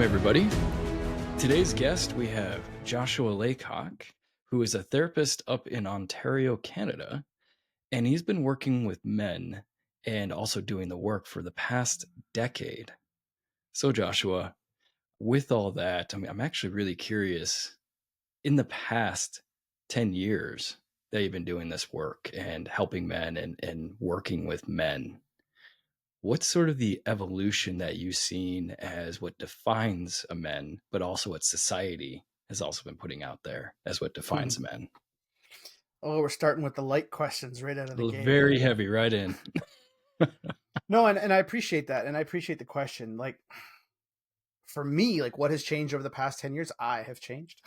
Welcome, everybody. Today's guest, we have Joshua Laycock, who is a therapist up in Ontario, Canada, and he's been working with men and also doing the work for the past decade. So, Joshua, with all that, I'm actually really curious. In the past 10 years that you've been doing this work and helping men and working with men, what's sort of the evolution that you've seen as what defines a man, but also what society has also been putting out there as what defines a man? Oh, we're starting with the light questions right out of the gate. Very heavy, right in. No, and I appreciate that. And I appreciate the question. Like for me, like what has changed over the past 10 years? I have changed.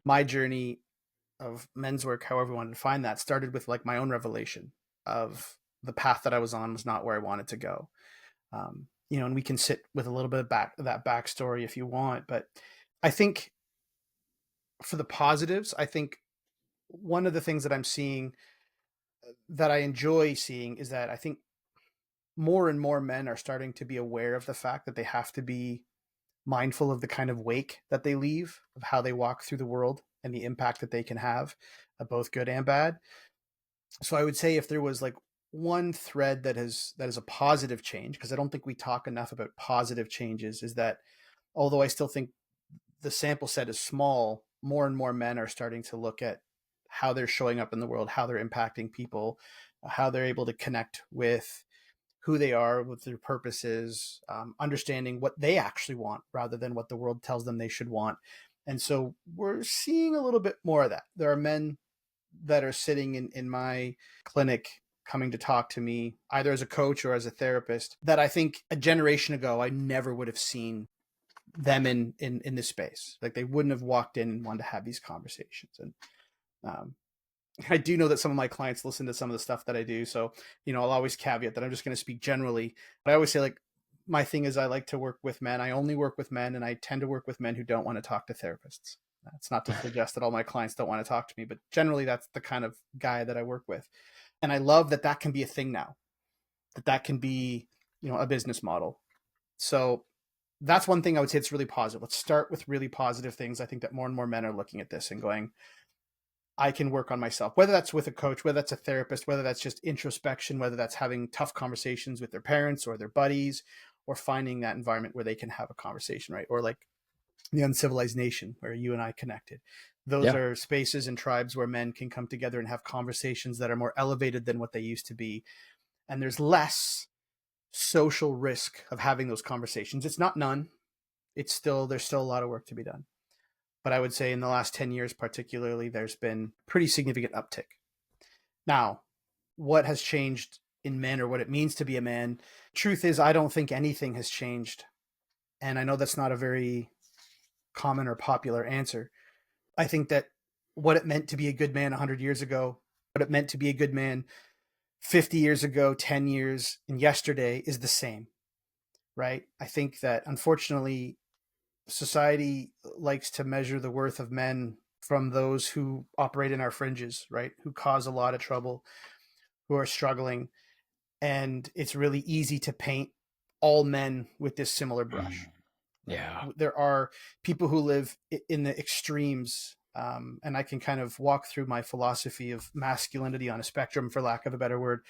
My journey of men's work, however you want to define that, started with like my own revelation of the path that I was on was not where I wanted to go. And we can sit with a little bit of that backstory if you want. But I think for the positives, I think one of the things that I'm seeing that I enjoy seeing is that I think more and more men are starting to be aware of the fact that they have to be mindful of the kind of wake that they leave, of how they walk through the world and the impact that they can have, both good and bad. So I would say if there was like one thread that is a positive change, because I don't think we talk enough about positive changes, is that although I still think the sample set is small, more and more men are starting to look at how they're showing up in the world, how they're impacting people, how they're able to connect with who they are, what their purpose is, understanding what they actually want rather than what the world tells them they should want. And so we're seeing a little bit more of that. There are men that are sitting in my clinic coming to talk to me either as a coach or as a therapist that I think a generation ago I never would have seen them in this space. Like they wouldn't have walked in and wanted to have these conversations. And um, I do know that some of my clients listen to some of the stuff that I do. So, I'll always caveat that I'm just going to speak generally. But I always say, like, my thing is I like to work with men. I only work with men, and I tend to work with men who don't want to talk to therapists. That's not to suggest that all my clients don't want to talk to me, but generally that's the kind of guy that I work with. And I love that that can be a thing now, that can be, a business model. So that's one thing I would say it's really positive. Let's start with really positive things. I think that more and more men are looking at this and going, I can work on myself, whether that's with a coach, whether that's a therapist, whether that's just introspection, whether that's having tough conversations with their parents or their buddies, or finding that environment where they can have a conversation, right? Or like the Uncivilized Nation, where you and I connected. Those Yeah. are spaces and tribes where men can come together and have conversations that are more elevated than what they used to be. And there's less social risk of having those conversations. It's not none. There's still a lot of work to be done. But I would say in the last 10 years, particularly, there's been pretty significant uptick. Now, what has changed in men or what it means to be a man? Truth is, I don't think anything has changed. And I know that's not a very common or popular answer. I think that what it meant to be a good man 100 years ago, what it meant to be a good man 50 years ago, 10 years, and yesterday is the same, right? I think that unfortunately, society likes to measure the worth of men from those who operate in our fringes, right? Who cause a lot of trouble, who are struggling. And it's really easy to paint all men with this similar brush, right? Yeah. There are people who live in the extremes. And I can kind of walk through my philosophy of masculinity on a spectrum, for lack of a better word,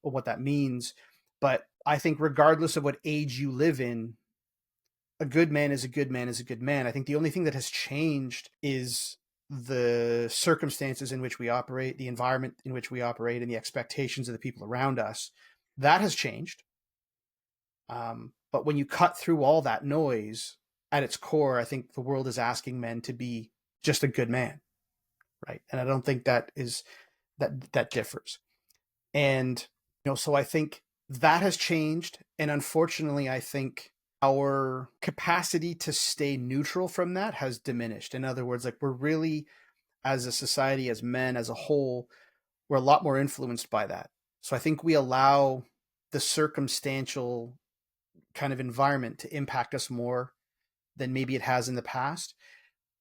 what that means. But I think regardless of what age you live in, a good man is a good man is a good man. I think the only thing that has changed is the circumstances in which we operate, the environment in which we operate, and the expectations of the people around us. That has changed. But when you cut through all that noise, at its core, I think the world is asking men to be just a good man, right? And I don't think that differs. And so I think that has changed. And unfortunately, I think our capacity to stay neutral from that has diminished. In other words, like we're really, as a society, as men, as a whole, we're a lot more influenced by that. So I think we allow the circumstantial kind of environment to impact us more than maybe it has in the past.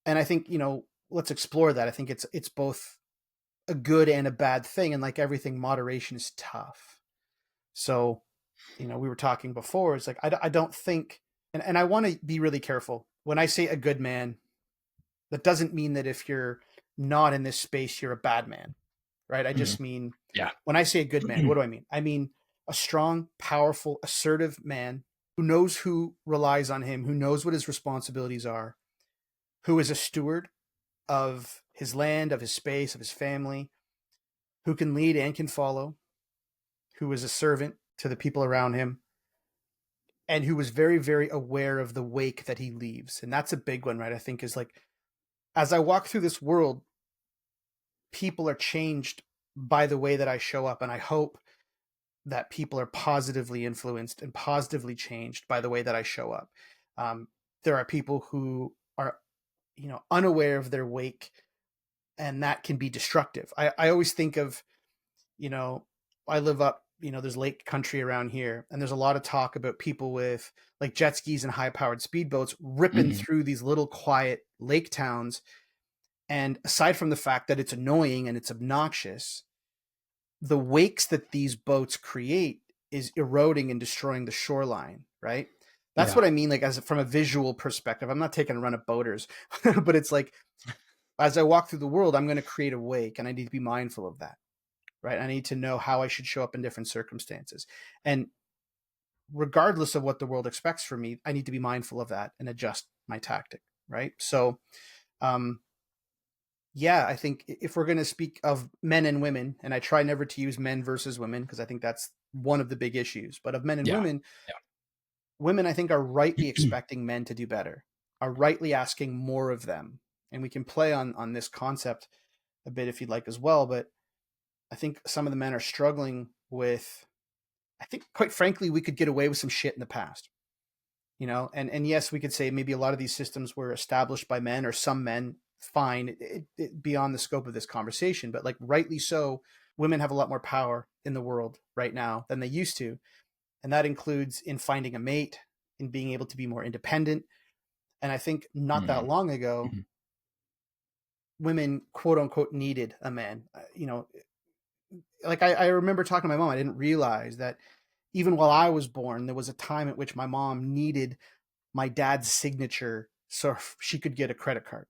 And I think, let's explore that. I think it's both a good and a bad thing. And like everything, moderation is tough. So, we were talking before, it's like, I don't think And I want to be really careful. When I say a good man, that doesn't mean that if you're not in this space, you're a bad man, right? I Mhm. just mean, Yeah. when I say a good man, what do I mean? I mean a strong, powerful, assertive man who knows who relies on him, who knows what his responsibilities are, who is a steward of his land, of his space, of his family, who can lead and can follow, who is a servant to the people around him, and who was very, very aware of the wake that he leaves. And that's a big one, right? I think is like, as I walk through this world, people are changed by the way that I show up. And I hope that people are positively influenced and positively changed by the way that I show up. Um, there are people who are, unaware of their wake, and that can be destructive. I always think of, you know, I live up, there's lake country around here, and there's a lot of talk about people with like jet skis and high powered speedboats ripping Mhm. through these little quiet lake towns. And aside from the fact that it's annoying and it's obnoxious, the wakes that these boats create is eroding and destroying the shoreline, right? That's Yeah. what I mean, like, as from a visual perspective. I'm not taking a run at boaters, but it's like, as I walk through the world, I'm going to create a wake, and I need to be mindful of that, right? I need to know how I should show up in different circumstances. And regardless of what the world expects from me, I need to be mindful of that and adjust my tactic, right? So, um, yeah, I think if we're going to speak of men and women, and I try never to use men versus women because I think that's one of the big issues, but of men and Yeah. women, women, I think, are rightly expecting men to do better, are rightly asking more of them. And we can play on this concept a bit if you'd like as well. But I think some of the men are struggling with, I think, quite frankly, we could get away with some shit in the past, and yes, we could say maybe a lot of these systems were established by men or some men, fine, beyond the scope of this conversation, but like, rightly so, women have a lot more power in the world right now than they used to. And that includes in finding a mate, in being able to be more independent. And I think not that Mhm. long ago, Mhm. women, quote unquote, needed a man. Like, I remember talking to my mom, I didn't realize that even while I was born, there was a time at which my mom needed my dad's signature so she could get a credit card.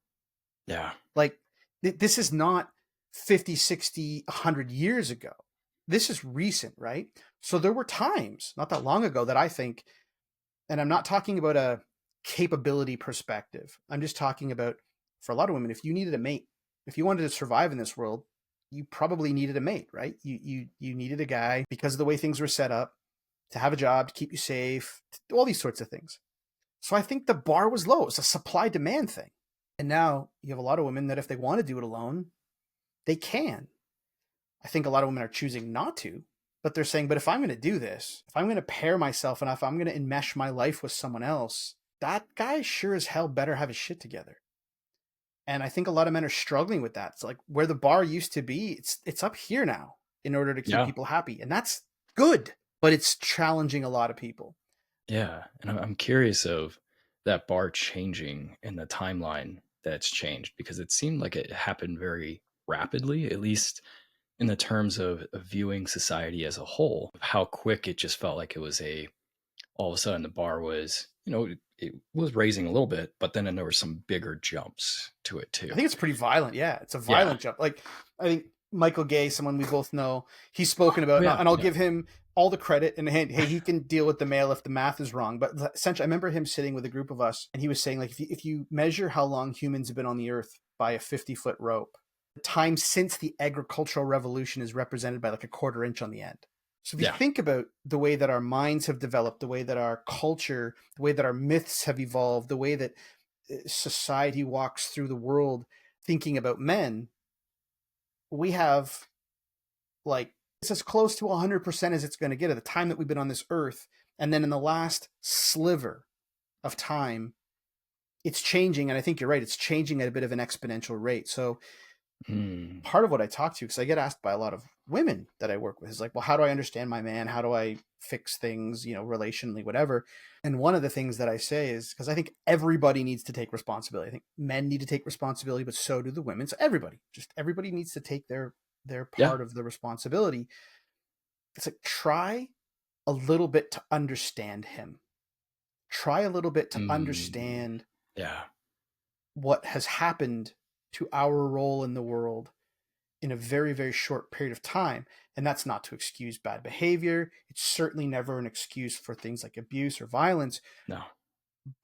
Yeah. Like, this is not 50, 60, 100 years ago. This is recent, right? So there were times not that long ago that I think, and I'm not talking about a capability perspective. I'm just talking about, for a lot of women, if you needed a mate, if you wanted to survive in this world, you probably needed a mate, right? You needed a guy because of the way things were set up, to have a job, to keep you safe, all these sorts of things. So I think the bar was low. It's a supply demand thing. And now you have a lot of women that if they want to do it alone, they can. I think a lot of women are choosing not to, but they're saying, but if I'm going to do this, if I'm going to pair myself and if I'm going to enmesh my life with someone else, that guy sure as hell better have his shit together. And I think a lot of men are struggling with that. It's like, where the bar used to be, it's up here now in order to keep Yeah. people happy. And that's good, but it's challenging a lot of people. Yeah. And I'm curious of that bar changing and the timeline that's changed because it seemed like it happened very rapidly, at least in the terms of viewing society as a whole, how quick it just felt like it was all of a sudden the bar was, it was raising a little bit, but then there were some bigger jumps to it I too. think it's pretty violent. Yeah, it's a Yeah. violent jump. Like, I think Michael Gay, someone we both know, he's spoken Oh about, yeah. and I'll Yeah. give him all the credit. And hey, he can deal with the mail if the math is wrong. But essentially, I remember him sitting with a group of us, and he was saying, like, if you measure how long humans have been on the earth by a 50-foot rope, the time since the agricultural revolution is represented by like a quarter inch on the end. So if you Yeah. think about the way that our minds have developed, the way that our culture, the way that our myths have evolved, the way that society walks through the world thinking about men, we have, like, it's as close to 100% as it's going to get at the time that we've been on this earth. And then in the last sliver of time, it's changing. And I think you're right, it's changing at a bit of an exponential rate. So Mm. part of what I talk to, because I get asked by a lot of women that I work with, is like, well, how do I understand my man? How do I fix things, relationally, whatever? And one of the things that I say is, because I think everybody needs to take responsibility. I think men need to take responsibility, but so do the women. So everybody needs to take their Yeah. part of the responsibility. It's like, try a little bit to understand him. try a little bit to Mm, understand yeah. what has happened to our role in the world in a very, very short period of time. And that's not to excuse bad behavior. It's certainly never an excuse for things like abuse or violence, No.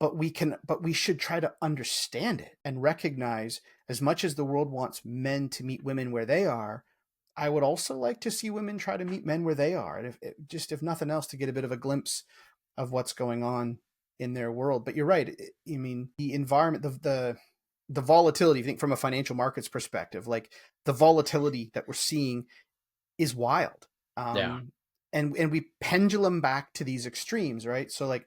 but we should try to understand it and recognize, as much as the world wants men to meet women where they are, I would also like to see women try to meet men where they are. And if nothing else, to get a bit of a glimpse of what's going on in their world. But you're right. I mean, the environment, the volatility, I think from a financial markets perspective, like the volatility that we're seeing is wild. Yeah. And we pendulum back to these extremes, right? So like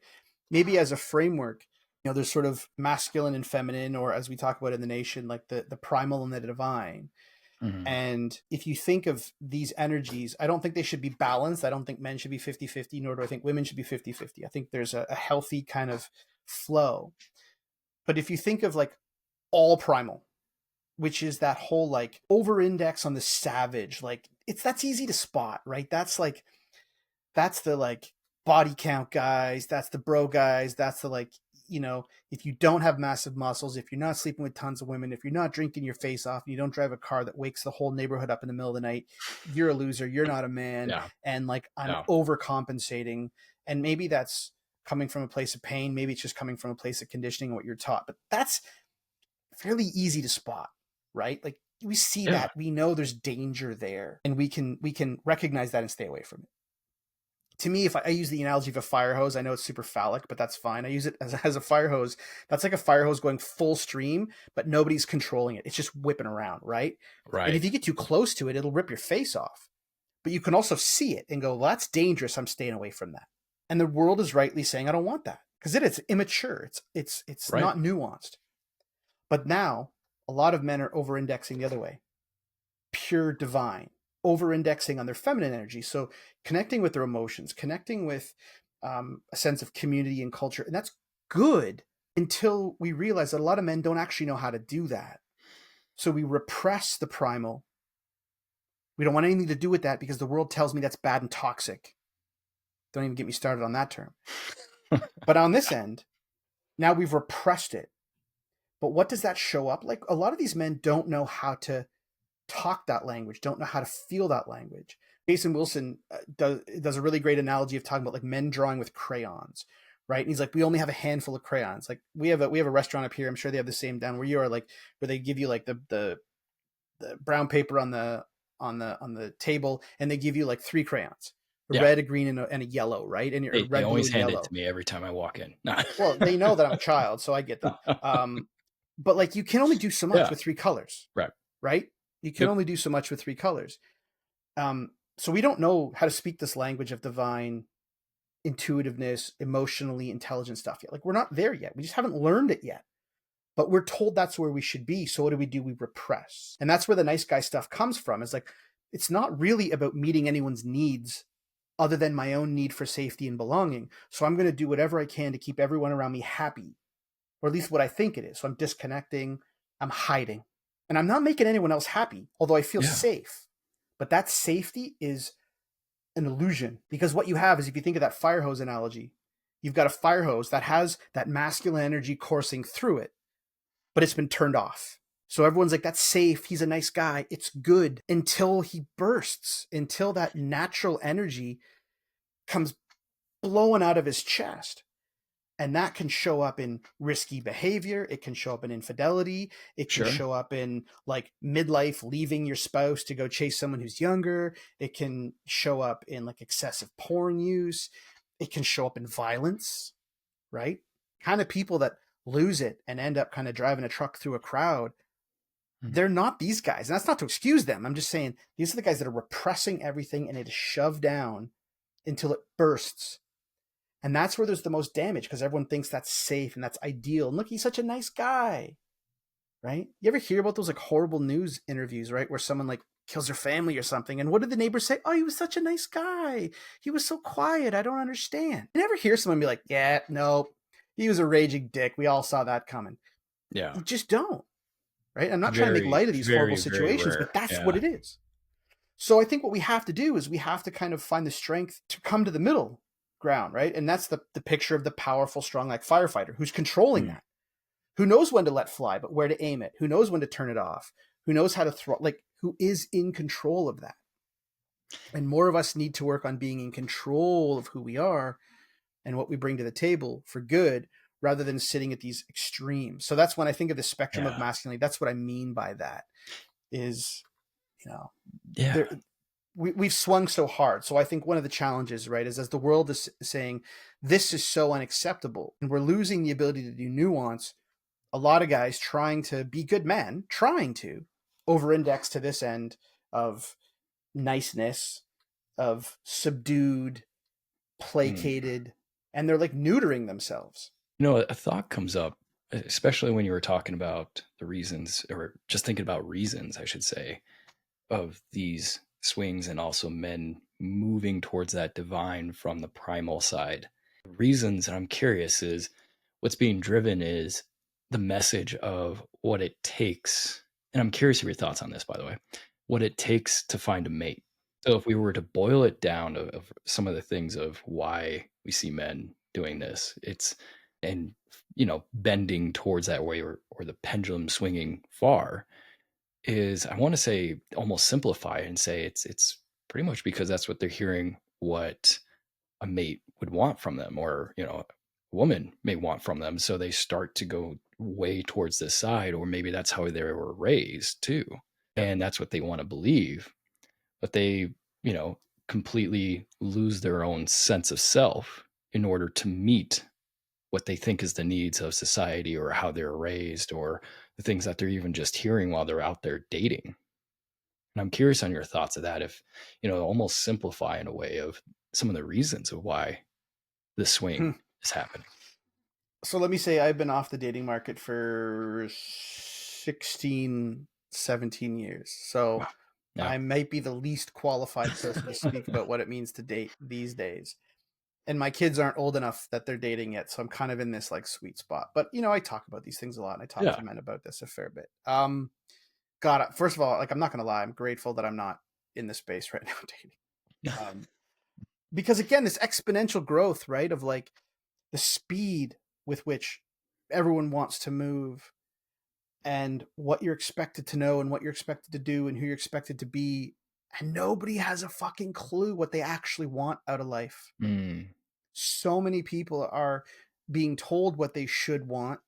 maybe as a framework, there's sort of masculine and feminine, or as we talk about in the nation, like the primal and the divine. Mhm. And if you think of these energies, I don't think they should be balanced. I don't think men should be 50-50, nor do I think women should be 50-50. I think there's a healthy kind of flow. But if you think of like all primal, which is that whole like over index on the savage, like that's easy to spot, right? That's the like body count guys, that's the bro guys, that's the like, if you don't have massive muscles, if you're not sleeping with tons of women, if you're not drinking your face off, and you don't drive a car that wakes the whole neighborhood up in the middle of the night, you're a loser, you're not a man. Yeah. And like I'm Yeah. overcompensating. And maybe that's coming from a place of pain, maybe it's just coming from a place of conditioning, what you're taught, but that's fairly easy to spot, right? Like we see Yeah. that, we know there's danger there, and we can recognize that and stay away from it. To me, if I use the analogy of a fire hose, I know it's super phallic, but that's fine. I use it as a fire hose. That's like a fire hose going full stream, but nobody's controlling it. It's just whipping around, right? And Right. if you get too close to it, it'll rip your face off. But you can also see it and go, well, that's dangerous. I'm staying away from that. And the world is rightly saying, I don't want that, because it's immature. It's Right. not nuanced. But now a lot of men are over indexing the other way, pure divine, over indexing on their feminine energy. So connecting with their emotions, connecting with a sense of community and culture. And that's good until we realize that a lot of men don't actually know how to do that. So we repress the primal. We don't want anything to do with that because the world tells me that's bad and toxic. Don't even get me started on that term. But on this end, now we've repressed it. But what does that show up like? A lot of these men don't know how to talk that language, don't know how to feel that language. Jason Wilson does a really great analogy of talking about like men drawing with crayons, right? And he's like, we only have a handful of crayons. Like we have a restaurant up here. I'm sure they have the same down where you are, like where they give you like the brown paper on the table, and they give you like 3 crayons, a Yeah. red, a green, and a yellow, right? And a They red, blue, always and hand it yellow. to me every time I walk in. No. Well, they know that I'm a child, so I get them. But like you can only do so much Yeah. with 3 colors, Right. right? You can Yep. only do so much with 3 colors. So we don't know how to speak this language of divine intuitiveness, emotionally intelligent stuff yet. Like we're not there yet. We just haven't learned it yet. But we're told that's where we should be. So what do? We repress. And that's where the nice guy stuff comes from. It's like, it's not really about meeting anyone's needs other than my own need for safety and belonging. So I'm going to do whatever I can to keep everyone around me happy, or at least what I think it is. So I'm disconnecting, I'm hiding, and I'm not making anyone else happy, although I feel Yeah. safe. But that safety is an illusion, because what you have is, if you think of that fire hose analogy, you've got a fire hose that has that masculine energy coursing through it, but it's been turned off. So everyone's like, that's safe. He's a nice guy. It's good, until he bursts, until that natural energy comes blowing out of his chest. And that can show up in risky behavior. It can show up in infidelity. It can Sure. show up in like midlife, leaving your spouse to go chase someone who's younger. It can show up in like excessive porn use. It can show up in violence, right? Kind of people that lose it and end up kind of driving a truck through a crowd. Mhm. They're not these guys. And that's not to excuse them. I'm just saying these are the guys that are repressing everything, and it is shoved down until it bursts. And that's where there's the most damage, because everyone thinks that's safe and that's ideal. And look, he's such a nice guy, right? You ever hear about those like horrible news interviews, right? Where someone like kills their family or something. And what did the neighbors say? Oh, he was such a nice guy. He was so quiet. I don't understand. You never hear someone be like, yeah, no, he was a raging dick. We all saw that coming. Yeah. You just don't, right? I'm not trying to make Very, light of these horrible very, very situations, rare. but that's what Yeah. it is. So I think what we have to do is we have to kind of find the strength to come to the middle ground, right? And that's the picture of the powerful, strong, like firefighter who's controlling Mm. that, who knows when to let fly, but where to aim it, who knows when to turn it off, who knows how to throw, like who is in control of that. And more of us need to work on being in control of who we are and what we bring to the table for good, rather than sitting at these extremes. So that's when I think of the spectrum of Yeah. masculinity. That's what I mean by that is, you know, Yeah. there, we've swung so hard. So I think one of the challenges, right, is as the world is saying, this is so unacceptable and we're losing the ability to do nuance, a lot of guys trying to be good men, trying to over-index to this end of niceness, of subdued, Mm. placated, and they're like neutering themselves. A thought comes up, especially when you were talking about the reasons, or just thinking about reasons, I should say, of these swings and also men moving towards that divine from the primal side. Reasons, and I'm curious, is what's being driven is the message of what it takes. And I'm curious of your thoughts on this, by the way, what it takes to find a mate. So if we were to boil it down of some of the things of why we see men doing this, it's and bending towards that way, or the pendulum swinging far, is I want to say almost simplify it and say it's pretty much because that's what they're hearing what a mate would want from them, or a woman may want from them, so they start to go way towards this side, or maybe that's how they were raised too, Yep. and that's what they want to believe, but they you know completely lose their own sense of self in order to meet what they think is the needs of society, or how they're raised, or the things that they're even just hearing while they're out there dating. And I'm curious on your thoughts of that, if almost simplify in a way of some of the reasons of why the Hmm. swing is happening. So let me say I've been off the dating market for 16, 17 years. So Wow. Yeah. I might be the least qualified person to speak about what it means to date these days. And my kids aren't old enough that they're dating yet, so I'm kind of in this like sweet spot. But I talk about these things a lot, and I talk Yeah. to men about this a fair bit. God, first of all, like I'm not gonna lie, I'm grateful that I'm not in the space right now dating. Um, because again, this exponential growth, right, of like the speed with which everyone wants to move, and what you're expected to know and what you're expected to do and who you're expected to be, and nobody has a fucking clue what they actually want out of life. Mm. So many people are being told what they should want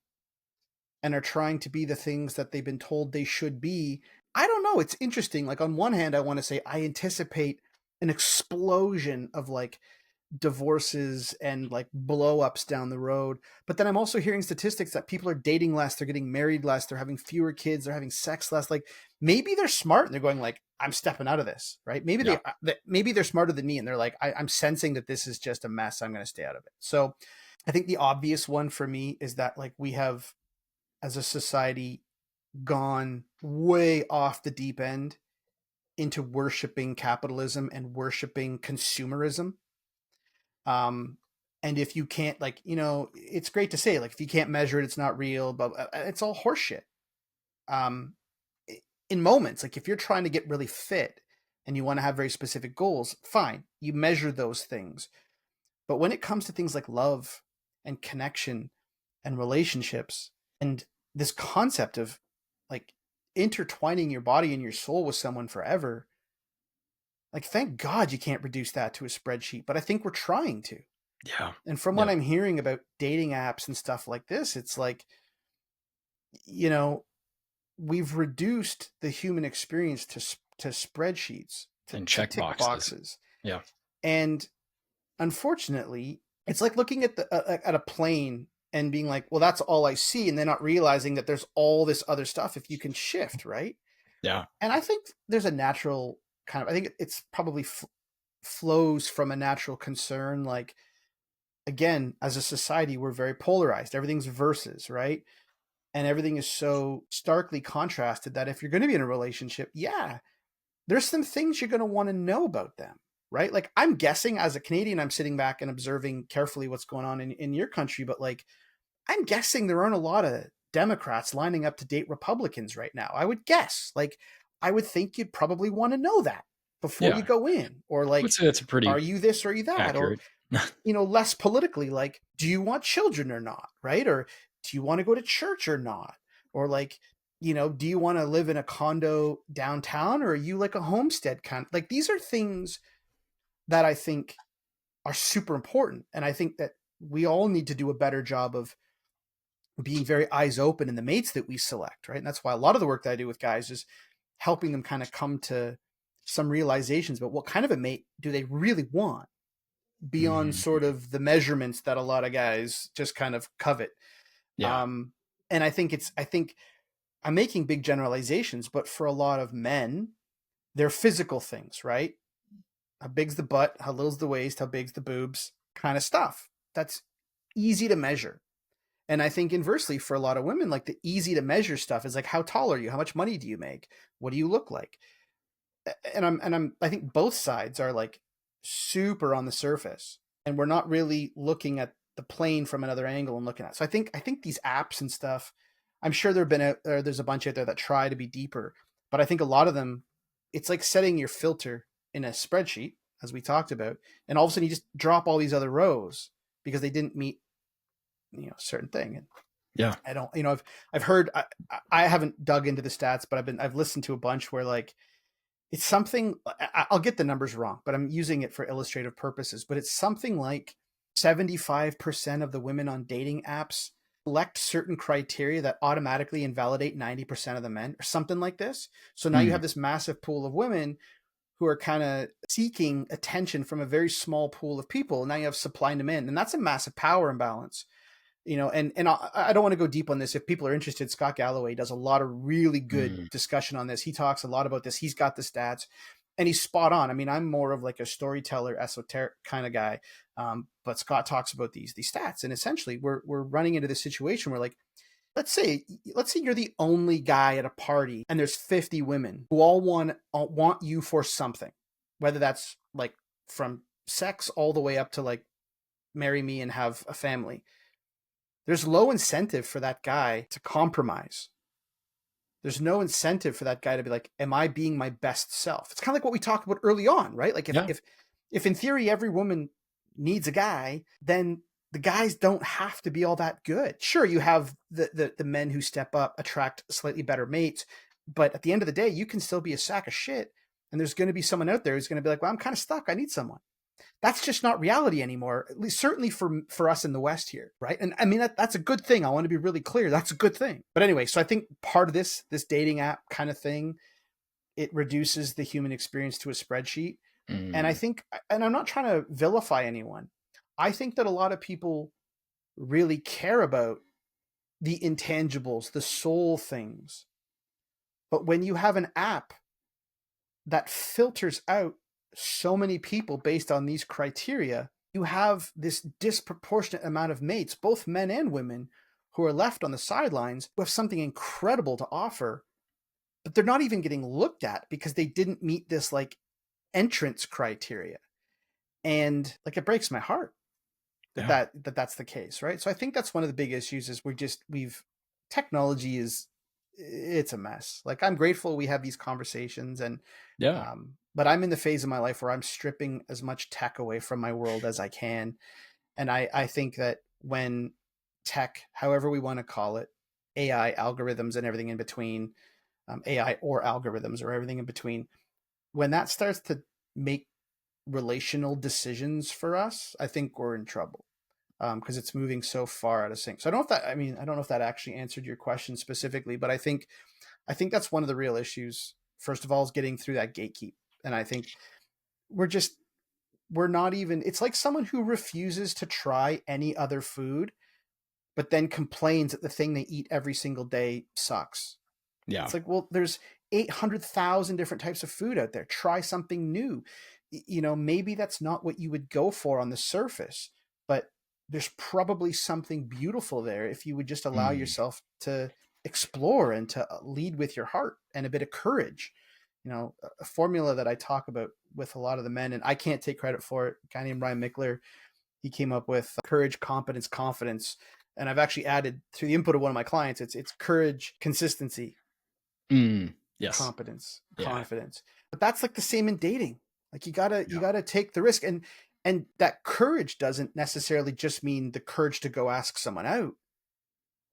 and are trying to be the things that they've been told they should be. I don't know. It's interesting. Like, on one hand, I want to say I anticipate an explosion of like divorces and like blow ups down the road. But then I'm also hearing statistics that people are dating less, they're getting married less, they're having fewer kids, they're having sex less. Like, maybe they're smart and they're going like, I'm stepping out of this, right? Maybe Yeah. maybe they're smarter than me and they're like, I'm sensing that this is just a mess. I'm going to stay out of it. So I think the obvious one for me is that like we have, as a society, gone way off the deep end into worshiping capitalism and worshiping consumerism. Um, and if you can't, like, it's great to say, like, if you can't measure it, it's not real, but it's all horseshit. Um, in moments, like if you're trying to get really fit and you want to have very specific goals, fine, you measure those things. But when it comes to things like love and connection and relationships and this concept of like intertwining your body and your soul with someone forever, like, thank God you can't reduce that to a spreadsheet, but I think we're trying to. Yeah. And from what Yep. I'm hearing about dating apps and stuff like this, it's like, you know, we've reduced the human experience to spreadsheets, And to check tick boxes. boxes. Yeah. And unfortunately, it's like looking at at a plane and being like, well, that's all I see, and then not realizing that there's all this other stuff if you can shift, right? Yeah. And I think there's a natural kind of, I think it's probably flows from a natural concern. Like, again, as a society, we're very polarized. Everything's versus, right? And everything is so starkly contrasted that if you're going to be in a relationship, yeah, there's some things you're going to want to know about them, right? Like, I'm guessing as a Canadian, I'm sitting back and observing carefully what's going on in your country, but like, I'm guessing there aren't a lot of Democrats lining up to date Republicans right now. I would guess, like, I would think you'd probably want to know that before you Yeah. go in, or I would like, say that's a are pretty you this or are you that? Or accurate. less politically, like, do you want children or not, right? Or do you want to go to church or not? Or like, do you want to live in a condo downtown, or are you like a homestead kind? Like, these are things that I think are super important. And I think that we all need to do a better job of being very eyes open in the mates that we select, right? And that's why a lot of the work that I do with guys is helping them kind of come to some realizations about what kind of a mate do they really want, beyond Mhm. sort of the measurements that a lot of guys just kind of covet. Yeah. Um, and I think I'm making big generalizations, but for a lot of men, they're physical things, right? How big's the butt? How little's the waist? How big's the boobs? Kind of stuff. That's easy to measure. And I think inversely for a lot of women, like the easy to measure stuff is like, how tall are you? How much money do you make? What do you look like? I think both sides are like super on the surface, and we're not really looking at the plane from another angle and looking at it. So I think these apps and stuff, I'm sure there's a bunch out there that try to be deeper, but I think a lot of them, it's like setting your filter in a spreadsheet, as we talked about, and all of a sudden you just drop all these other rows because they didn't meet, a certain thing. And Yeah. I don't, I've heard, I haven't dug into the stats, but I've listened to a bunch where like, it's something, I'll get the numbers wrong, but I'm using it for illustrative purposes. But it's something like 75% of the women on dating apps select certain criteria that automatically invalidate 90% of the men, or something like this. So now you Mm. have this massive pool of women who are kind of seeking attention from a very small pool of people. Now you have supply and demand, and that's a massive power imbalance. And I don't want to go deep on this. If people are interested, Scott Galloway does a lot of really good Mm. discussion on this. He talks a lot about this. He's got the stats, and he's spot on. I mean, I'm more of like a storyteller, esoteric kind of guy, but Scott talks about these stats, and essentially, we're running into this situation where, like, let's say you're the only guy at a party, and there's 50 women who all want you for something, whether that's like from sex all the way up to like marry me and have a family. There's low incentive for that guy to compromise. There's no incentive for that guy to be like, am I being my best self? It's kind of like what we talked about early on, right? Like Yeah. if in theory every woman needs a guy, then the guys don't have to be all that good. Sure, you have the men who step up, attract slightly better mates, but at the end of the day, you can still be a sack of shit. And there's going to be someone out there who's going to be like, well, I'm kind of stuck. I need someone. That's just not reality anymore, at least certainly for us in the West here, right? And I mean that's a good thing. I want to be really clear. That's a good thing. But anyway, so I think part of this dating app kind of thing, it reduces the human experience to a spreadsheet. And I Mm. think, and I'm not trying to vilify anyone, I think that a lot of people really care about the intangibles, the soul things. But when you have an app that filters out so many people based on these criteria, you have this disproportionate amount of mates, both men and women, who are left on the sidelines who have something incredible to offer, but they're not even getting looked at because they didn't meet this like entrance criteria. And like, it breaks my heart Yeah. that's the case, right? So I think that's one of the big issues is we've technology is, it's a mess. Like, I'm grateful we have these conversations, and Yeah. but I'm in the phase of my life where I'm stripping as much tech away from my world as I can. And I think that when tech, however we want to call it, AI algorithms and everything in between, AI or algorithms or everything in between, when that starts to make relational decisions for us, I think we're in trouble, because it's moving so far out of sync. So I don't know if that actually answered your question specifically, but I think that's one of the real issues. First of all, is getting through that gatekeep. And I think we're just, we're not even, it's like someone who refuses to try any other food, but then complains that the thing they eat every single day sucks. Yeah. It's like, well, there's 800,000 different types of food out there. Try something new. Maybe that's not what you would go for on the surface, but there's probably something beautiful there if you would just allow Mm. yourself to explore and to lead with your heart and a bit of courage. A formula that I talk about with a lot of the men, and I can't take credit for it. A guy named Ryan Mickler, he came up with courage, competence, confidence. And I've actually added, through the input of one of my clients, it's courage, consistency, Mm. Yes. competence, Yeah. confidence. But that's like the same in dating. Like, you gotta Yeah. take the risk. And And that courage doesn't necessarily just mean the courage to go ask someone out.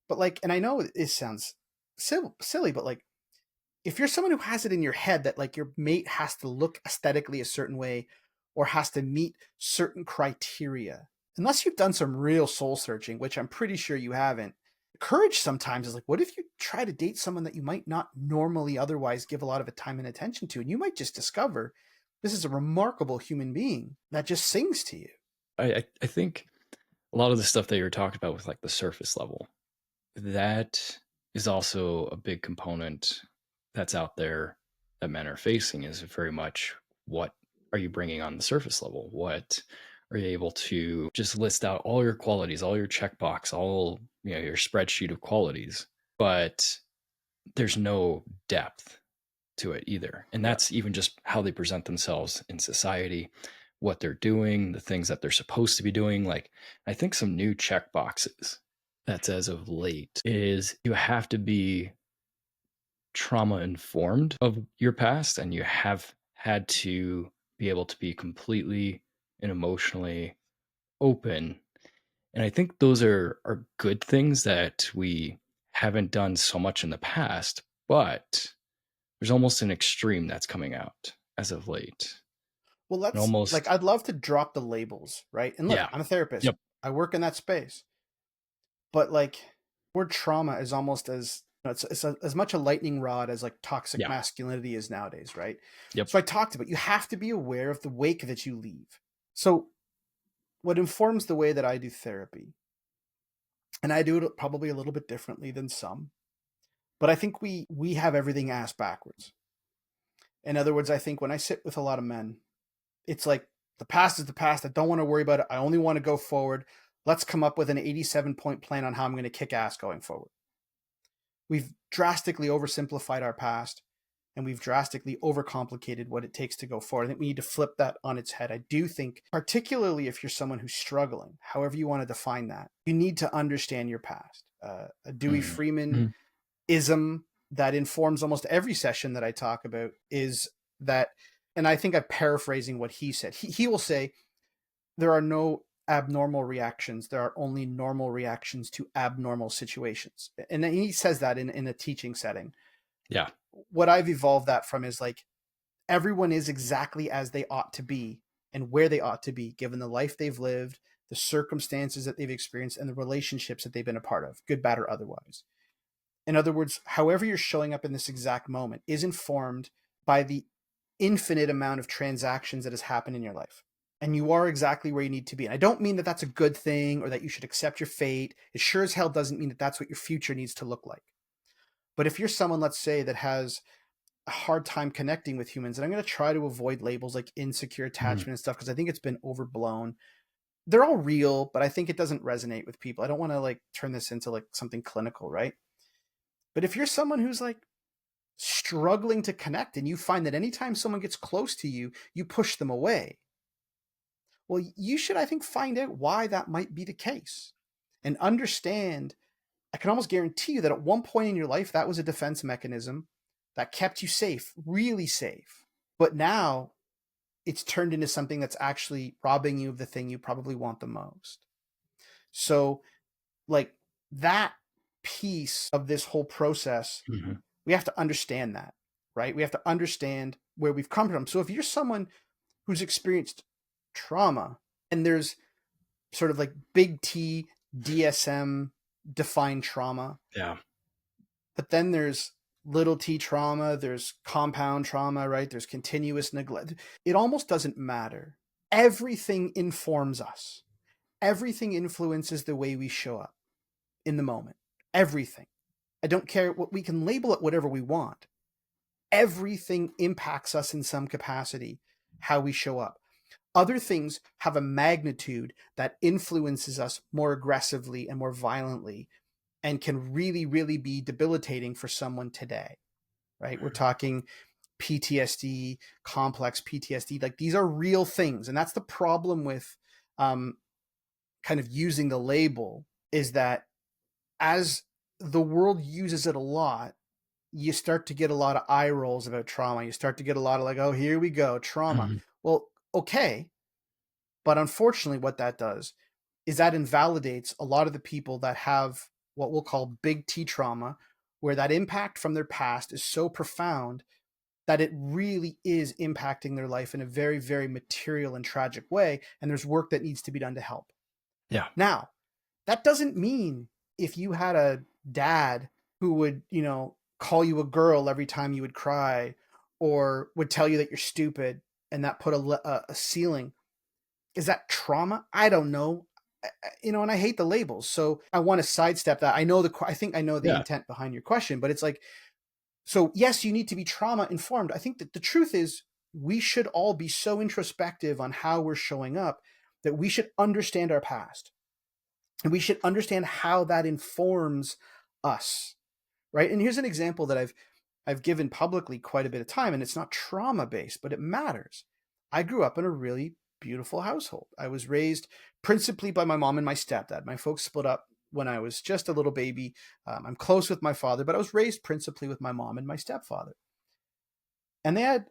But like, and I know it sounds silly, but like, if you're someone who has it in your head that like your mate has to look aesthetically a certain way or has to meet certain criteria, unless you've done some real soul searching, which I'm pretty sure you haven't, courage sometimes is like, what if you try to date someone that you might not normally otherwise give a lot of time and attention to? And you might just discover this is a remarkable human being that just sings to you. I think a lot of the stuff that you're talking about with like the surface level, that is also a big component that's out there that men are facing, is very much what are you bringing on the surface level? What are you able to just list out all your qualities, all your checkbox, all, your spreadsheet of qualities, but there's no depth to it either. And Yeah. that's even just how they present themselves in society, what they're doing, the things that they're supposed to be doing. Like, I think some new check boxes that's as of late is you have to be trauma informed of your past, and you have had to be able to be completely and emotionally open. And I think those are good things that we haven't done so much in the past, but there's almost an extreme that's coming out as of late. Well, And let's like, almost, I'd love to drop the labels, right? And look, yeah. I'm a therapist. Yep. I work in that space. But like, word trauma is almost as as much a lightning rod as like toxic Yeah. masculinity is nowadays, right? Yep. So I talked about you have to be aware of the wake that you leave. So what informs the way that I do therapy, and I do it probably a little bit differently than some, but I think we have everything ass backwards. In other words, I think when I sit with a lot of men, it's like the past is the past. I don't want to worry about it. I only want to go forward. Let's come up with an 87-point plan on how I'm going to kick ass going forward. We've drastically oversimplified our past and we've drastically overcomplicated what it takes to go forward. I think we need to flip that on its head. I do think, particularly if you're someone who's struggling, however you want to define that, you need to understand your past. A Dewey Mhm. Freeman Mhm. ism that informs almost every session that I talk about is that, and I think I'm paraphrasing what he said. He will say, there are no abnormal reactions. There are only normal reactions to abnormal situations. And he says that in a teaching setting. Yeah. What I've evolved that from is like everyone is exactly as they ought to be and where they ought to be, given the life they've lived, the circumstances that they've experienced, and the relationships that they've been a part of, good, bad, or otherwise. In other words, however you're showing up in this exact moment is informed by the infinite amount of transactions that has happened in your life. And you are exactly where you need to be. And I don't mean that that's a good thing or that you should accept your fate. It sure as hell doesn't mean that that's what your future needs to look like. But if you're someone, let's say, that has a hard time connecting with humans, and I'm going to try to avoid labels like insecure Mhm. attachment and stuff because I think it's been overblown. They're all real, but I think it doesn't resonate with people. I don't want to like turn this into like something clinical, right? But if you're someone who's like struggling to connect and you find that anytime someone gets close to you, you push them away, well, you should, I think, find out why that might be the case and understand. I can almost guarantee you that at one point in your life, that was a defense mechanism that kept you safe, really safe. But now it's turned into something that's actually robbing you of the thing you probably want the most. So, like, that piece of this whole process, Mhm. we have to understand that, right? We have to understand where we've come from. So, if you're someone who's experienced trauma and there's sort of like big T DSM defined trauma, Yeah. but then there's little t trauma, there's compound trauma, right? There's continuous neglect. It almost doesn't matter. Everything informs us, everything influences the way we show up in the moment. Everything. I don't care what we can label it whatever we want. Everything impacts us in some capacity, how we show up. Other things have a magnitude that influences us more aggressively and more violently and can really, really be debilitating for someone today, right? We're talking PTSD, complex PTSD. Like these are real things. And that's the problem with um, kind of using the label is that as the world uses it a lot, you start to get a lot of eye rolls about trauma. You start to get a lot of like, oh, here we go, trauma. Mhm. Well, okay. But unfortunately, what that does is that invalidates a lot of the people that have what we'll call big T trauma, where that impact from their past is so profound that it really is impacting their life in a very, very material and tragic way. And there's work that needs to be done to help. Yeah. Now, that doesn't mean if you had a dad who would, call you a girl every time you would cry, or would tell you that you're stupid, and that put a ceiling. Is that trauma? I don't know. And I hate the labels, so I want to sidestep that. I think I know the Yeah. intent behind your question, but it's like, so yes, you need to be trauma informed. I think that the truth is we should all be so introspective on how we're showing up that we should understand our past, and we should understand how that informs us, right? And here's an example that I've given publicly quite a bit of time, and it's not trauma based, but it matters. I grew up in a really beautiful household. I was raised principally by my mom and my stepdad. My folks split up when I was just a little baby. I'm close with my father, but I was raised principally with my mom and my stepfather. And they had,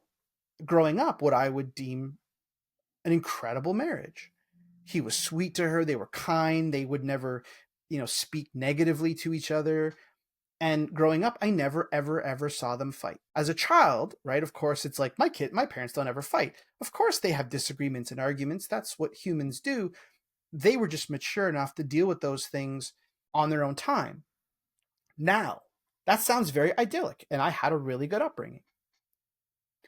growing up, what I would deem an incredible marriage. He was sweet to her. They were kind. They would never, speak negatively to each other. And growing up, I never, ever, ever saw them fight. As a child, right? Of course, it's like my parents don't ever fight. Of course, they have disagreements and arguments. That's what humans do. They were just mature enough to deal with those things on their own time. Now, that sounds very idyllic, and I had a really good upbringing.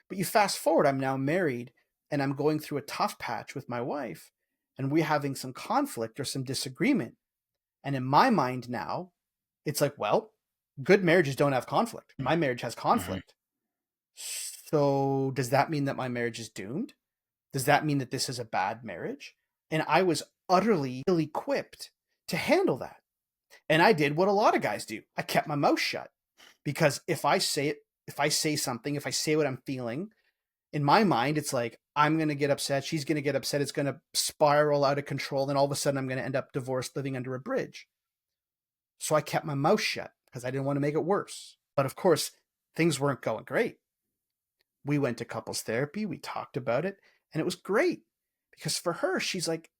But you fast forward, I'm now married, and I'm going through a tough patch with my wife, and we're having some conflict or some disagreement. And in my mind now, it's like, well, good marriages don't have conflict. My marriage has Mhm. conflict. So does that mean that my marriage is doomed? Does that mean that this is a bad marriage? And I was utterly ill equipped to handle that. And I did what a lot of guys do. I kept my mouth shut, because if I say something, if I say what I'm feeling, in my mind, it's like, I'm going to get upset. She's going to get upset. It's going to spiral out of control. And all of a sudden I'm going to end up divorced, living under a bridge. So I kept my mouth shut because I didn't want to make it worse. But of course, things weren't going great. We went to couples therapy. We talked about it, and it was great, because for her, she's like,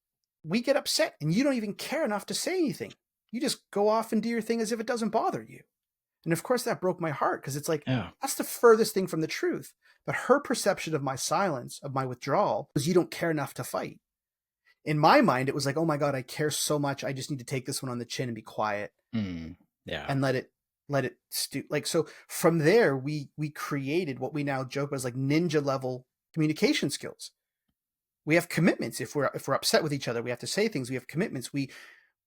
we get upset and you don't even care enough to say anything. You just go off and do your thing as if it doesn't bother you. And of course, that broke my heart, because it's like, Yeah. that's the furthest thing from the truth. But her perception of my silence, of my withdrawal, was you don't care enough to fight. In my mind, it was like, oh my God, I care so much. I just need to take this one on the chin and be quiet Mm. Yeah. and let it stew. Like, so from there, we created what we now joke as like ninja level communication skills. We have commitments. If we're upset with each other, we have to say things. We have commitments.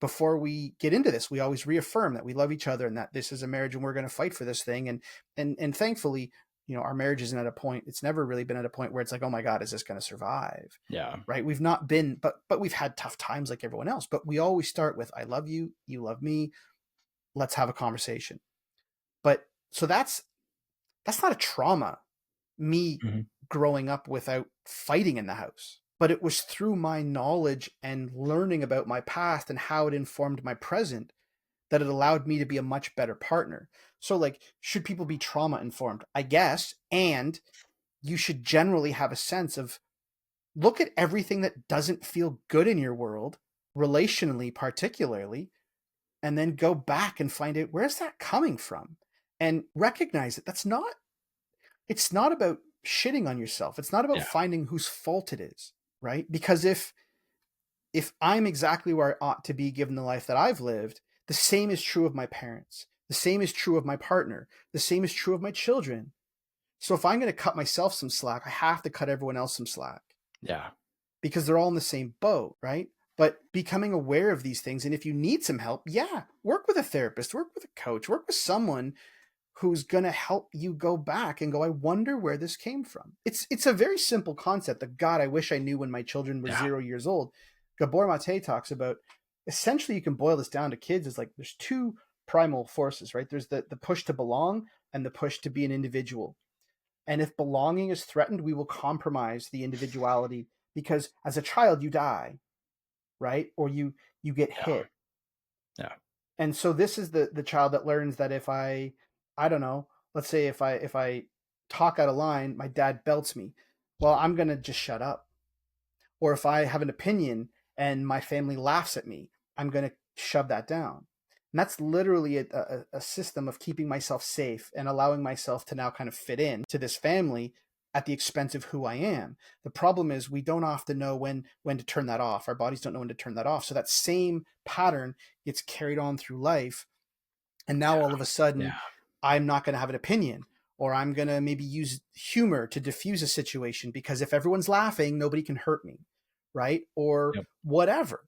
Before we get into this, we always reaffirm that we love each other and that this is a marriage and we're going to fight for this thing. And thankfully, our marriage isn't at a point, it's never really been at a point where it's like, oh my God, is this going to survive? Yeah. Right. We've not been, but we've had tough times like everyone else, but we always start with, I love you. You love me. Let's have a conversation. But so that's not a trauma, me Mhm. growing up without fighting in the house. But it was through my knowledge and learning about my past and how it informed my present that it allowed me to be a much better partner. So, like, should people be trauma informed? I guess. And you should generally have a sense of, look at everything that doesn't feel good in your world, relationally, particularly, and then go back and find out, where's that coming from? And recognize that it's not about shitting on yourself. It's not about Yeah. finding whose fault it is, right? Because if I'm exactly where I ought to be given the life that I've lived, the same is true of my parents. The same is true of my partner. The same is true of my children. So if I'm going to cut myself some slack, I have to cut everyone else some slack, Yeah. because they're all in the same boat, right? But becoming aware of these things, and if you need some help, yeah, work with a therapist, work with a coach, work with someone who's going to help you go back and go, I wonder where this came from. It's a very simple concept that, God, I wish I knew when my children were Yeah. 0 years old. Gabor Mate talks about, essentially, you can boil this down to kids, is like, there's two primal forces, right? There's the push to belong and the push to be an individual. And if belonging is threatened, we will compromise the individuality, because as a child, you die, right? Or you get Yeah. hit. Yeah. And so this is the child that learns that if I don't know, let's say if I talk out of line, my dad belts me. Well, I'm going to just shut up. Or if I have an opinion and my family laughs at me, I'm going to shove that down. And that's literally a system of keeping myself safe and allowing myself to now kind of fit in to this family at the expense of who I am. The problem is we don't often know when to turn that off. Our bodies don't know when to turn that off. So that same pattern gets carried on through life. And now all of a Yeah. sudden, I'm not going to have an opinion, or I'm going to maybe use humor to diffuse a situation because if everyone's laughing, nobody can hurt me, right? Or Yep. whatever.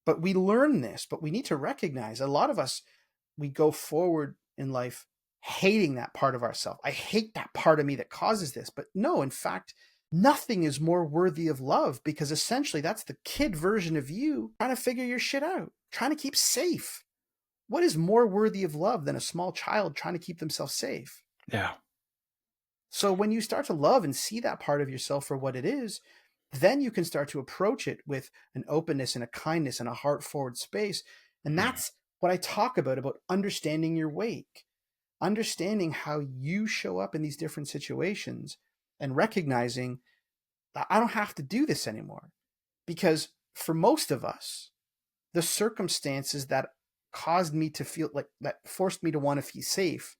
But we learn this, but we need to recognize a lot of us, we go forward in life hating that part of ourselves. I hate that part of me that causes this. But no, in fact, nothing is more worthy of love because essentially that's the kid version of you trying to figure your shit out, trying to keep safe. What is more worthy of love than a small child trying to keep themselves safe? Yeah. So when you start to love and see that part of yourself for what it is, then you can start to approach it with an openness and a kindness and a heart forward space. And Mm. that's what I talk about understanding your wake, understanding how you show up in these different situations and recognizing that I don't have to do this anymore. Because for most of us, the circumstances that caused me to feel like that forced me to want to feel safe,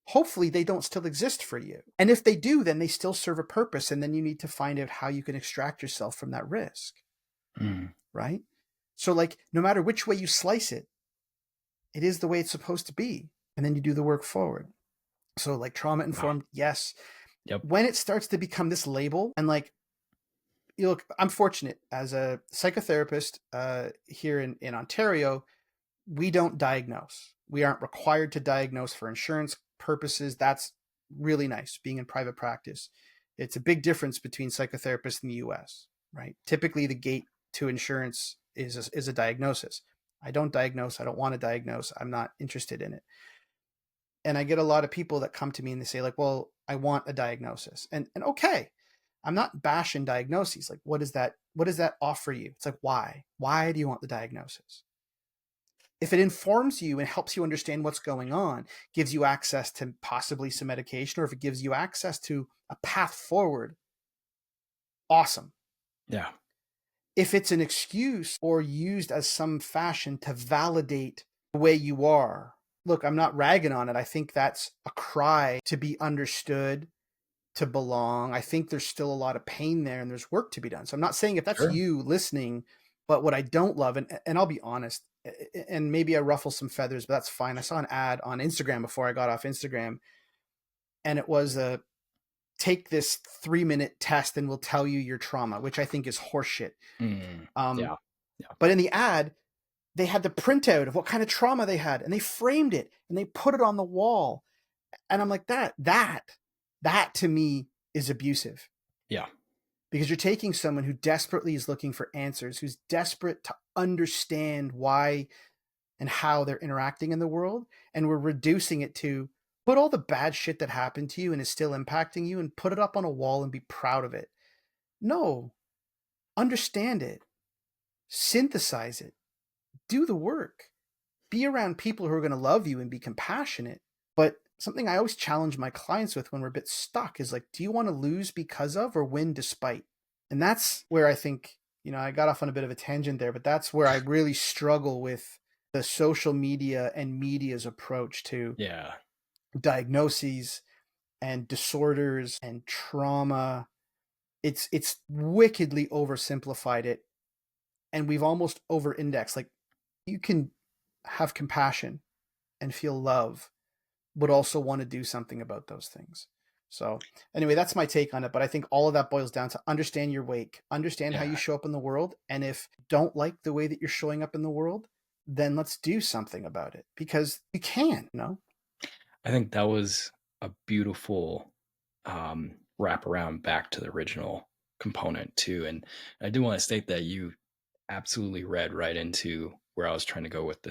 hopefully they don't still exist for you. And if they do, then they still serve a purpose. And then you need to find out how you can extract yourself from that risk, Mm. right? So, like, no matter which way you slice it, it is the way it's supposed to be. And then you do the work forward. So, like, trauma Wow. informed, yes. Yep. When it starts to become this label, and like, you look, I'm fortunate as a psychotherapist here in Ontario, we don't diagnose. We aren't required to diagnose for insurance purposes. That's really nice being in private practice. It's a big difference between psychotherapists in the US, right? Typically, the gate to insurance is a diagnosis. I don't diagnose. I don't want to diagnose. I'm not interested in it. And I get a lot of people that come to me and they say, like, well, I want a diagnosis. And okay, I'm not bashing diagnoses. Like, what does that offer you? It's like, why? Why do you want the diagnosis? If it informs you and helps you understand what's going on, gives you access to possibly some medication, or if it gives you access to a path forward, awesome. Yeah. If it's an excuse or used as some fashion to validate the way you are, look, I'm not ragging on it. I think that's a cry to be understood, to belong. I think there's still a lot of pain there and there's work to be done. So I'm not saying if that's Sure. you listening, but what I don't love, and I'll be honest, and maybe I ruffle some feathers, but that's fine. I saw an ad on Instagram before I got off Instagram, and it was a take this 3-minute test and we'll tell you your trauma, which I think is horseshit. Mm. Um, Yeah. Yeah. but in the ad, they had the printout of what kind of trauma they had, and they framed it and they put it on the wall. And I'm like, that to me is abusive. Yeah. Because you're taking someone who desperately is looking for answers, who's desperate to understand why and how they're interacting in the world, and we're reducing it to put all the bad shit that happened to you and is still impacting you and put it up on a wall and be proud of it. No, understand it, synthesize it, do the work, be around people who are going to love you and be compassionate. But something I always challenge my clients with when we're a bit stuck is like, do you want to lose because of or win despite? And that's where I think, I got off on a bit of a tangent there, but that's where I really struggle with the social media and media's approach to Yeah. diagnoses and disorders and trauma. It's wickedly oversimplified it, and we've almost over indexed. Like, you can have compassion and feel love, but also want to do something about those things. So anyway, that's my take on it. But I think all of that boils down to understand your wake, understand how Yeah. you show up in the world. And if you don't like the way that you're showing up in the world, then let's do something about it, because you can. I think that was a beautiful wraparound back to the original component too. And I do want to state that you absolutely read right into where I was trying to go with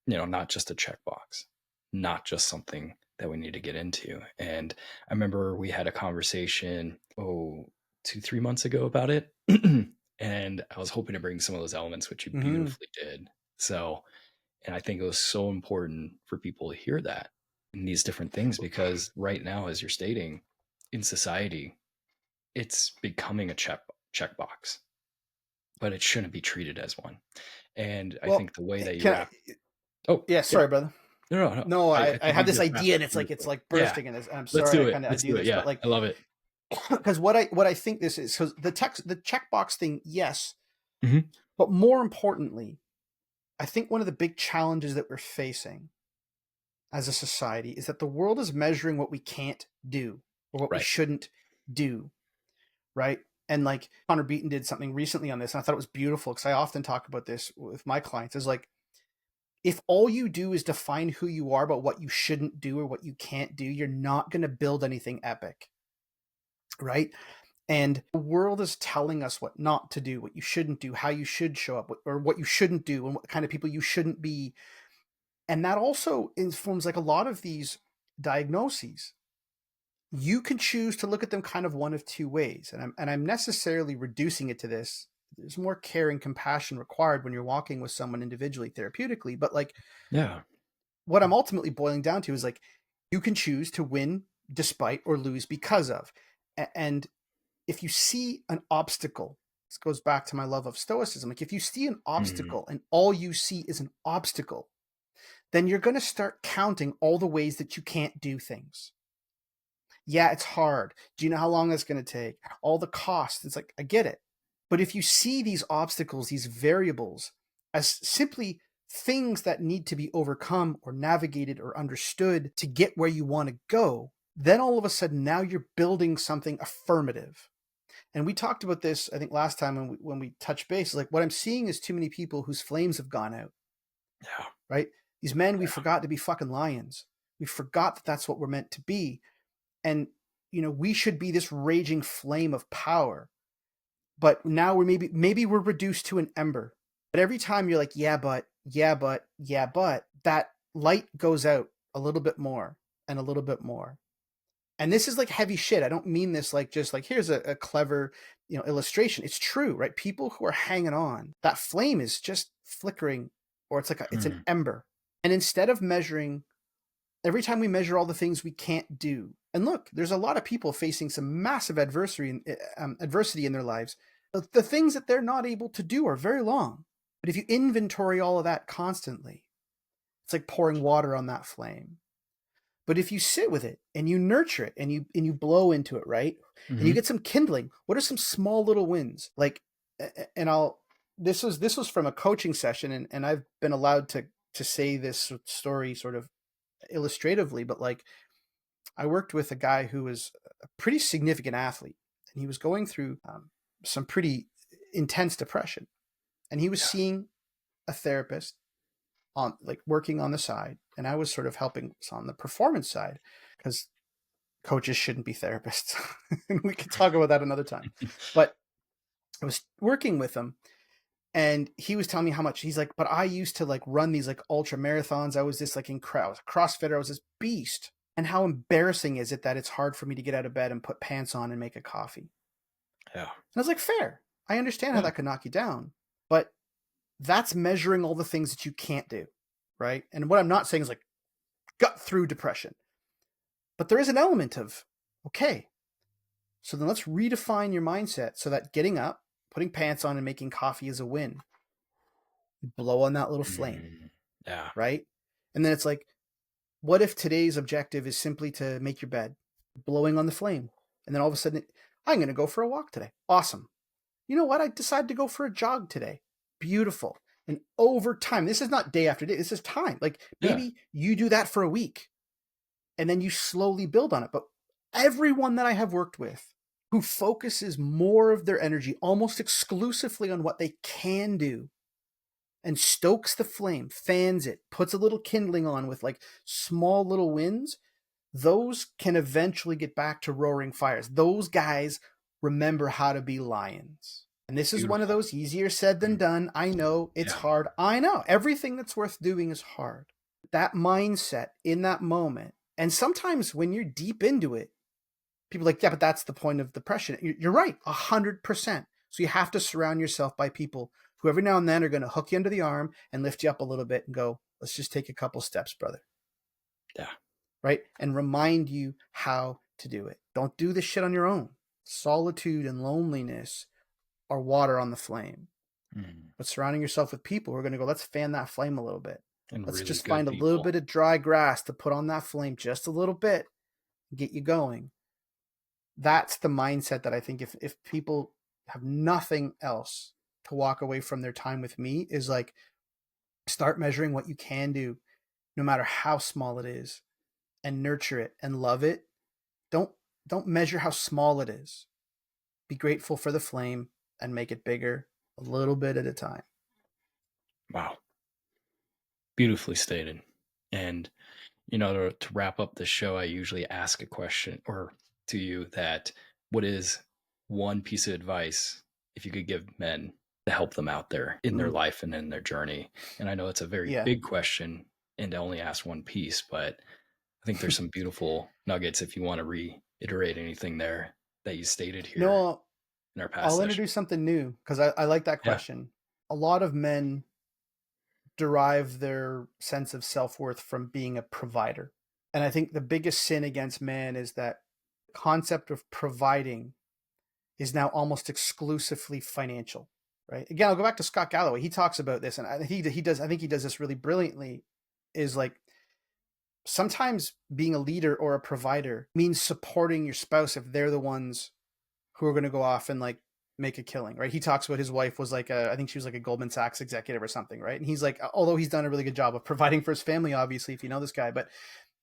not just a checkbox, not just something that we need to get into. And I remember we had a conversation, 2, 3 months ago about it. And I was hoping to bring some of those elements, which you Mm-hmm. beautifully did. So, and I think it was so important for people to hear that in these different things, because right now, as you're stating, in society, it's becoming a checkbox. but it shouldn't be treated as one. And I Well, think the way that you can I? wrap Oh, Yeah, yeah. sorry, brother. No, no, no. No, I I think have you this just idea, wrapped and it it's beautifully. like Yeah. bursting, and I'm Let's sorry, do it. I Let's do do it. this, but Yeah. like I love it. because what I think this is, because the checkbox thing, yes, Mhm. but more importantly, I think one of the big challenges that we're facing as a society is that the world is measuring what we can't do or what we Right. shouldn't do, right? And like Connor Beaton did something recently on this, and I thought it was beautiful because I often talk about this with my clients. Is like, if all you do is define who you are, but what you shouldn't do or what you can't do, you're not going to build anything epic, right? And the world is telling us what not to do, what you shouldn't do, how you should show up, or what you shouldn't do, and what kind of people you shouldn't be. And that also informs like a lot of these diagnoses. You can choose to look at them kind of one of two ways. And I'm necessarily reducing it to this. There's more care and compassion required when you're walking with someone individually therapeutically. But like Yeah. what I'm ultimately boiling down to is like you can choose to win despite or lose because of. And if you see an obstacle, this goes back to my love of stoicism. Like if you see an Mm. obstacle and all you see is an obstacle, then you're going to start counting all the ways that you can't do things. Yeah, it's hard. Do you know how long that's going to take? All the costs. It's like, I get it. But if you see these obstacles, these variables, as simply things that need to be overcome or navigated or understood to get where you want to go, then all of a sudden now you're building something affirmative. And we talked about this, I think, last time when we touched base. Like what I'm seeing is too many people whose flames have gone out, Yeah. right? These men, we Yeah. forgot to be fucking lions. We forgot that that's what we're meant to be. And, we should be this raging flame of power. But now we're maybe we're reduced to an ember. But every time you're like, yeah, but, yeah, but, yeah, but, that light goes out a little bit more and a little bit more. And this is like heavy shit. I don't mean this like just like here's a clever, illustration. It's true, right? People who are hanging on, that flame is just flickering, or it's like it's an Mm. ember. And instead of measuring, every time we measure all the things we can't do, and look, there's a lot of people facing some massive adversity in their lives. The things that they're not able to do are very long. But if you inventory all of that constantly, it's like pouring water on that flame. But if you sit with it and you nurture it and you blow into it, right? And you Mhm. get some kindling, what are some small little wins? Like, and I'll, this was from a coaching session, and I've been allowed to say this story sort of illustratively, but like I worked with a guy who was a pretty significant athlete, and he was going through some pretty intense depression, and he was Yeah. seeing a therapist on like working on the side, and I was sort of helping on the performance side because coaches shouldn't be therapists. And we could talk about that another time. But I was working with him, and he was telling me how much he's like, but I used to like run these like ultra marathons. I was this like incredible, I was a CrossFitter. I was this beast. And how embarrassing is it that it's hard for me to get out of bed and put pants on and make a coffee? Yeah. And I was like, fair. I understand how Yeah. that could knock you down, but that's measuring all the things that you can't do, right? And what I'm not saying is like gut through depression, but there is an element of, okay, so then let's redefine your mindset so that getting up, putting pants on, and making coffee is a win. You blow on that little flame, Mm. Yeah. right? And then it's like, what if today's objective is simply to make your bed, blowing on the flame? And then all of a sudden, I'm going to go for a walk today. Awesome. You know what? I decided to go for a jog today. Beautiful. And over time, this is not day after day, this is time. Like Yeah. maybe you do that for a week and then you slowly build on it. But everyone that I have worked with who focuses more of their energy almost exclusively on what they can do and stokes the flame, fans it, puts a little kindling on with like small little wins, those can eventually get back to roaring fires. Those guys remember how to be lions. And this is one of Beautiful. those easier said than Mm. done. I know it's Yeah. hard. I know everything that's worth doing is hard. That mindset in that moment. And sometimes when you're deep into it, people are like, yeah, but that's the point of depression. You're right, 100%. So you have to surround yourself by people who every now and then are going to hook you under the arm and lift you up a little bit and go, let's just take a couple steps, brother. Yeah. Right? And remind you how to do it. Don't do this shit on your own. Solitude and loneliness are water on the flame. Mm. But surrounding yourself with people who are going to go, let's fan that flame a little bit. And Let's really just good find a little people. bit of dry grass to put on that flame just a little bit, get you going. That's the mindset that I think if people have nothing else to walk away from their time with me, is like, start measuring what you can do, no matter how small it is, and nurture it and love it. Don't don't measure how small it is. Be grateful for the flame and make it bigger a little bit at a time. Wow. Beautifully stated. And, to wrap up the show, I usually ask a question or to you that what is one piece of advice if you could give men to help them out there in their Mm, life and in their journey? And I know it's a very yeah. big question and to only ask one piece, but I think there's some beautiful nuggets if you want to reiterate anything there that you stated here No, in our past I'll session. introduce something new because I like that Yeah. question. A lot of men derive their sense of self-worth from being a provider. And I think the biggest sin against man is that concept of providing is now almost exclusively financial, right? Again, I'll go back to Scott Galloway. He talks about this, and he does. I think he does this really brilliantly. Is like, sometimes being a leader or a provider means supporting your spouse if they're the ones who are going to go off and like make a killing, right? He talks about his wife was like I think she was like a Goldman Sachs executive or something, right? And he's like, although he's done a really good job of providing for his family, obviously, if you know this guy, but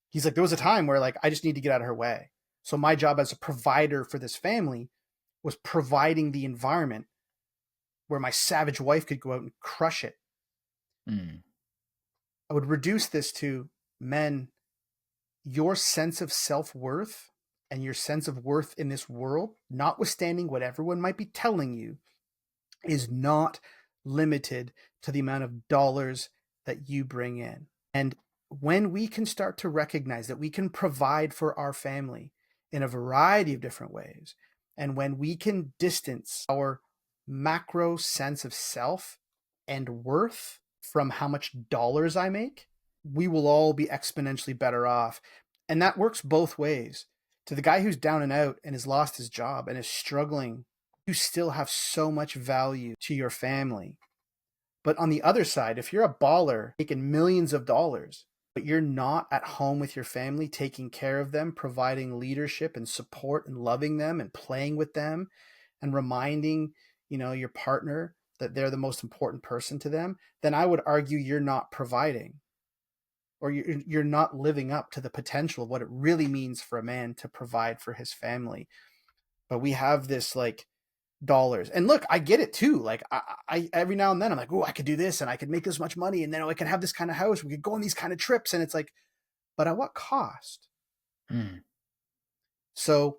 he's like, there was a time where like I just need to get out of her way. So my job as a provider for this family was providing the environment where my savage wife could go out and crush it. Mm. I would reduce this to, men, your sense of self-worth and your sense of worth in this world, notwithstanding what everyone might be telling you, is not limited to the amount of dollars that you bring in. And when we can start to recognize that we can provide for our family in a variety of different ways, and when we can distance our macro sense of self and worth from how much dollars I make, we will all be exponentially better off. And that works both ways. To the guy who's down and out and has lost his job and is struggling, you still have so much value to your family. But on the other side, if you're a baller making millions of dollars, but you're not at home with your family, taking care of them, providing leadership and support and loving them and playing with them and reminding, your partner that they're the most important person to them, then I would argue you're not providing, or you're not living up to the potential of what it really means for a man to provide for his family. But we have this like dollars. And look, I get it too. Like I every now and then I'm like, oh, I could do this and I could make this much money and then I could have this kind of house. We could go on these kind of trips. And it's like, but at what cost? Mm. So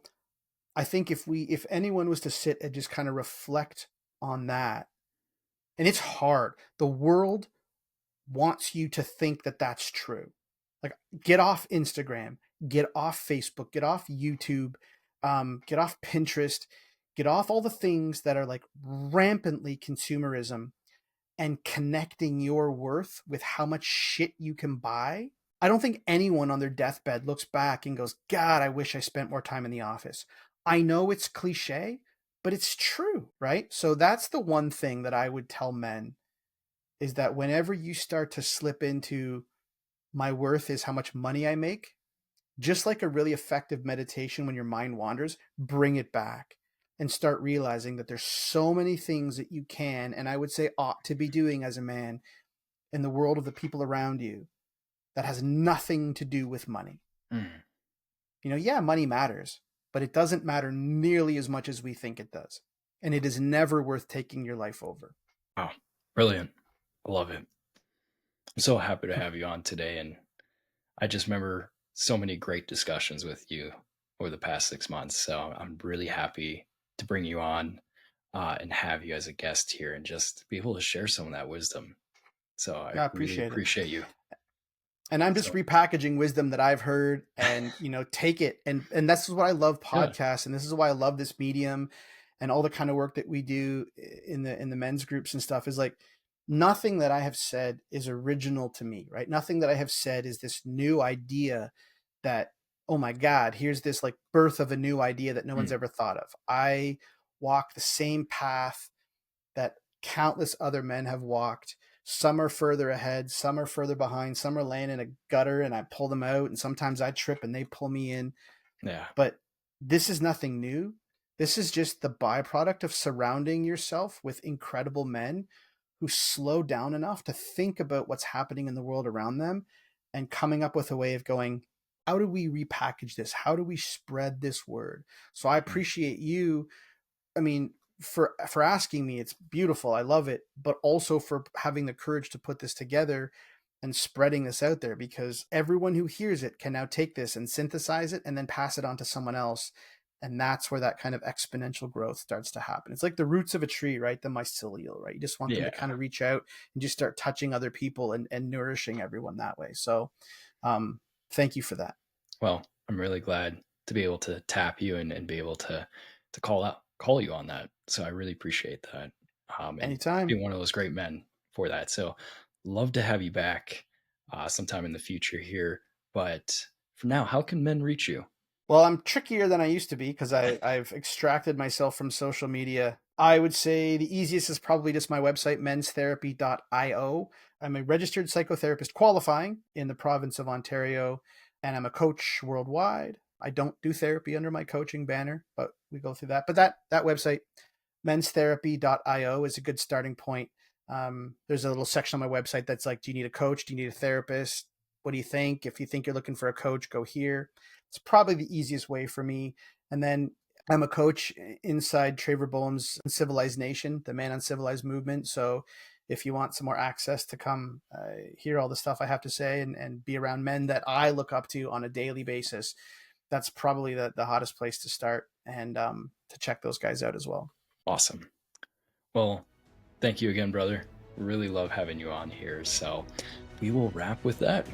I think if anyone was to sit and just kind of reflect on that, and it's hard. The world wants you to think that that's true. Like, get off Instagram, get off Facebook, get off YouTube, get off Pinterest, get off all the things that are like rampantly consumerism and connecting your worth with how much shit you can buy. I don't think anyone on their deathbed looks back and goes, God, I wish I spent more time in the office. I know it's cliche, but it's true, right? So that's the one thing that I would tell men, is that whenever you start to slip into, my worth is how much money I make, just like a really effective meditation, when your mind wanders, bring it back and start realizing that there's so many things that you can, and I would say ought to be doing as a man in the world of the people around you, that has nothing to do with money. Mm. Yeah, money matters, but it doesn't matter nearly as much as we think it does. And it is never worth taking your life over. Wow. Brilliant. I love it. I'm so happy to have you on today. And I just remember so many great discussions with you over the past 6 months. So I'm really happy to bring you on and have you as a guest here and just be able to share some of that wisdom. So I I really appreciate it. appreciate you. And I'm just So, repackaging wisdom that I've heard, and take it. And that's what I love yeah. podcasts, and this is why I love this medium and all the kind of work that we do in the men's groups and stuff, is like, nothing that I have said is original to me, right? Nothing that I have said is this new idea that, oh my God, here's this like birth of a new idea that no one's Mm. ever thought of. I walk the same path that countless other men have walked. Some are further ahead, some are further behind, some are laying in a gutter and I pull them out, and sometimes I trip and they pull me in. Yeah. But this is nothing new. This is just the byproduct of surrounding yourself with incredible men who slow down enough to think about what's happening in the world around them and coming up with a way of going, how do we repackage this? How do we spread this word? So I Mhm. appreciate you. I mean, for asking me, it's beautiful. I love it, but also for having the courage to put this together and spreading this out there, because everyone who hears it can now take this and synthesize it and then pass it on to someone else. And that's where that kind of exponential growth starts to happen. It's like the roots of a tree, right? The mycelial, right? You just want them to Yeah. kind of reach out and just start touching other people and nourishing everyone that way. So um, thank you for that. Well, I'm really glad to be able to tap you and be able to call you on that. So I really appreciate that. And Anytime. being one of those great men for that. So love to have you back sometime in the future here. But for now, how can men reach you? Well, I'm trickier than I used to be because I've extracted myself from social media. I would say the easiest is probably just my website, menstherapy.io. I'm a registered psychotherapist qualifying in the province of Ontario, and I'm a coach worldwide. I don't do therapy under my coaching banner, but we go through that. But that website, menstherapy.io, is a good starting point. There's a little section on my website that's like, do you need a coach? Do you need a therapist? What do you think? If you think you're looking for a coach, go here. It's probably the easiest way for me. And then I'm a coach inside Traver Boehm's Uncivilized Nation, the Man Uncivilized movement. So if you want some more access to come hear all the stuff I have to say and be around men that I look up to on a daily basis, that's probably the hottest place to start, and to check those guys out as well. Awesome. Well, thank you again, brother. Really love having you on here. So we will wrap with that.